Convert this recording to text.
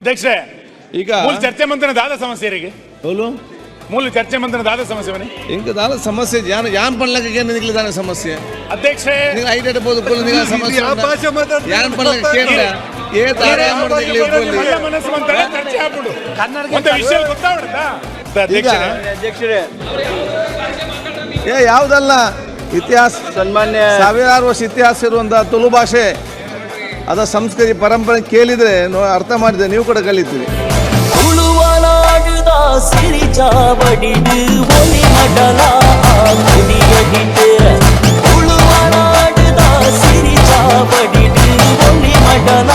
ಅಧ್ಯಕ್ಷರೇ, ಈಗ ಮೂಲ ಚರ್ಚೆ ಮಂತ್ರನ ದಾದ ಸಮಸ್ಯೆರಿಗೆ ಮೂಲ ಚರ್ಚೆ ಮಂತ್ರನ ದಾದ ಸಮಸ್ಯೆ ಬನ್ನಿ ఇంకా దాని సమస్య యాన్ పనులకు నిధులు దాని సమస్య అధ్యక్షరే ನೀವು ಐಡೆಟ್ ಬೋದು ಕೊಲ್ಲ ನಿಗ ಸಮಸ್ಯ ಯಾನ್ ಪనులకు ಕೇಂದ್ರ ఏ ದಾರ ಮಾಡಿದ್ಲಿ ಒಳ್ಳೆ ಮನಸ್ಸು ಅಂತಾರೆ ಚರ್ಚೆ ಆಗ್ಬಿಡು ಒಂದು ವಿಷಯ ಗೊತ್ತಾಗ್ಬಿಡುತ್ತಾ ಅಧ್ಯಕ್ಷರೇ ಯಾವುದಲ್ಲ ಇತಿಹಾಸ ಸನ್ಮಾನ್ಯ ಸಾವಿರಾರು ವರ್ಷ ಇತಿಹಾಸ ಇರುವಂತ ತುಳು ಭಾಷೆ ಅದ ಸಂಸ್ಕೃತಿ ಪರಂಪರೆ ಕೇಳಿದ್ರೆ ಅರ್ಥ ಮಾಡಿದ್ರೆ ನೀವು ಕೂಡ ಕಲಿತೀವಿ ಉಳುವನಾಡುದ ಸಿರಿ ಚಾವಡಿದು ಒಲಿ ಮಡಲ ಕುಡಿಯದಿಟ್ಟು ಉಳುವನಾಡುದ ಸಿರಿ ಚಾವಡಿದು ಒಲಿ ಮಡಲ